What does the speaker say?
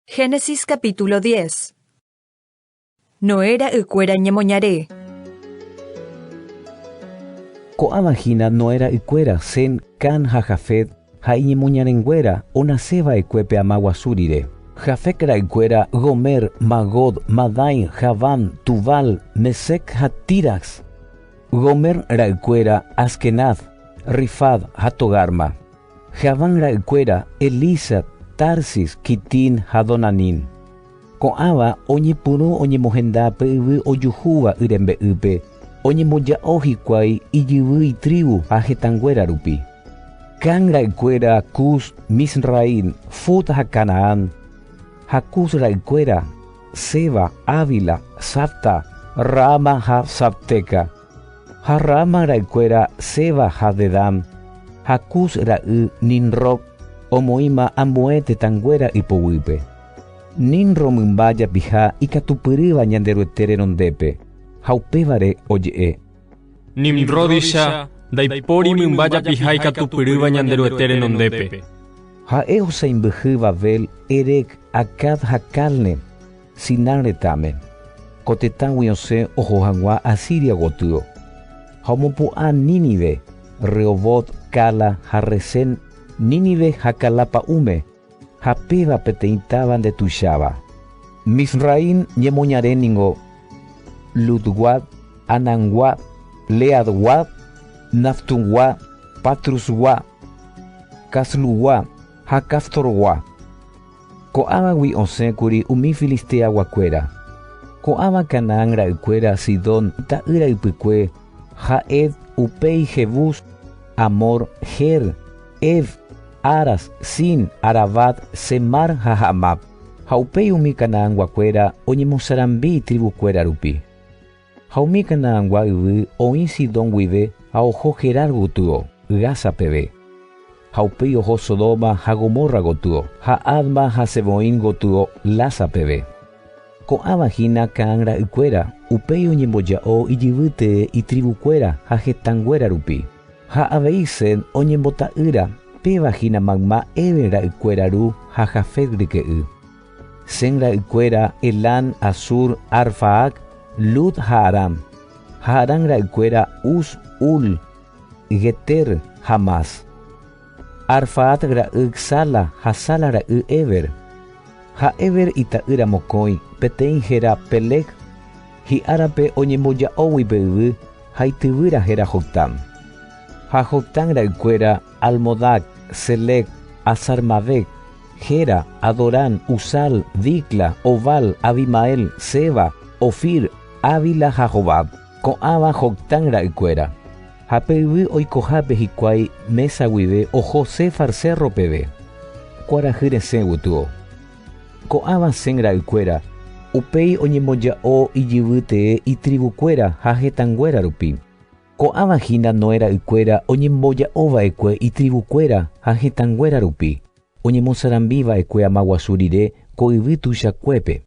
Génesis capítulo 10. Noera ykuéra ñemoñare. Ko'ãvahína Noera ykuéra Sem, Cam ha Jafet ha iñemoñarenguéra onaséva ykuépe ama guasu rire. Jafet ra'ykuéra Gomer, Magod, Madai, Javán, Tubal, Mesec ha Tirax. Gomer ra'ykuéra Askenaz, Rifad ha Togarma. Javán ra'ykuéra Elisa, Tarsis, Kitin ha Donanín. Ko'ãva oñepyrũ oñemohendápe yvy ojuhúva yrembe'ýpe oñemboja'o hikuái ijyvy tribu ha hetãnguéra rupi. Cam ra'ykuéra Cus, Mizraim, Fut ha Canaán. Ha Cus ra'ykuéra Seba, Ávila, Sabta, Raama ha Sabteca. Ha Raama ra'ykuéra Seba ha Dedam. Ha Cus ra'y Nimrod omoĩma ambue tetãnguéra ipovýpe. Nimrod mymba japiha ikatupyrýva ñande ryete renondépe ha upévare oje'e. Nimrodisha ndaipóri mymba japiha ikatupyrýva ñande ryete renondépe. Ha'e osãimbyhy Babel, Erek, Akkad ha Calne, Sinán retãme. Ko tetãgui osẽ oho hag̃ua Asiria gotyo. Ha omopu'ã Nínive, Rehobot, Cala ha Resén, Nínive ha Calapa'ũme, ha péva peteĩ táva nde tuicháva. Mizraim ñemoñaréningo Lud-Gad, Anan-Gad, Lead-Gad, Naftun-Gad, Patrus-Gad, Caslu-Gad ha Castor-Gad. Ko'ãvagui osẽkuri umi Filisteaguakuéra. Ko'ãva Canaán ra'ykuéra Sidón ta'yra'ypykue ha Ed upéi Jebús, Amor, Ger, Ev, Aras, Sin, Arabat, Semar ha Hamab. Ha upéi umi Canaánguakuéra oñemosarambi tribukuéra rupi. Ha umi Canaángua yvy oĩ Sidón guive ha oho Gerar gotyo Gaza peve. Ha upéi oho Sodoma ha Gomorra gotyo ha Adma ha Seboín gotyo Lasa peve. Ko'ãvahína Cam ra'ykuéra upéi oñemboja'o ijyvy itribukuéra ha hetãnguéra rupi. Ha avei Sem oñembota'ýra pévahína mayma Eber ra'ykuéraru ha Jafet ryke'y. Sem ra'ykuéra Elan, Asur, Arfaak, Lud ha Aram. Ha Aram ra'ykuéra Uz, Ul, Geter ha Mas. Arfaat ra'y Sala ha Sala ra'y Eber. Ha Eber ita'ýra mokõi peteĩ héra Peleg. Hi'árape oñemboja'óguipe yvy ha ityvýra héra Joktan. Ha Joktan ra'ykuéra Almodac, Selec, Azarmavec, Gera, Adorán, Usal, Dikla, Obal, Abimael, Seba, Ofir, Ávila ha Jobab. Ko'ãva Joktan ra'ykuéra. Ha peyvy oikohápe hikuái mesa guive oho Sefar Cerro peve. Kuarahy resẽ gotyo. Ko'ãva Sem ra'ykuéra upéi oñemboja'o ijyvy itribukuéra ha hetãnguéra rupi. Ko'ãvahína Noé ra'ykuéra oñemboja'ova'ekue itribukuéra ha hetãnguéra rupi. Oñemosarambiva'ekue ama guasu rire ko yvy tuichakuépe.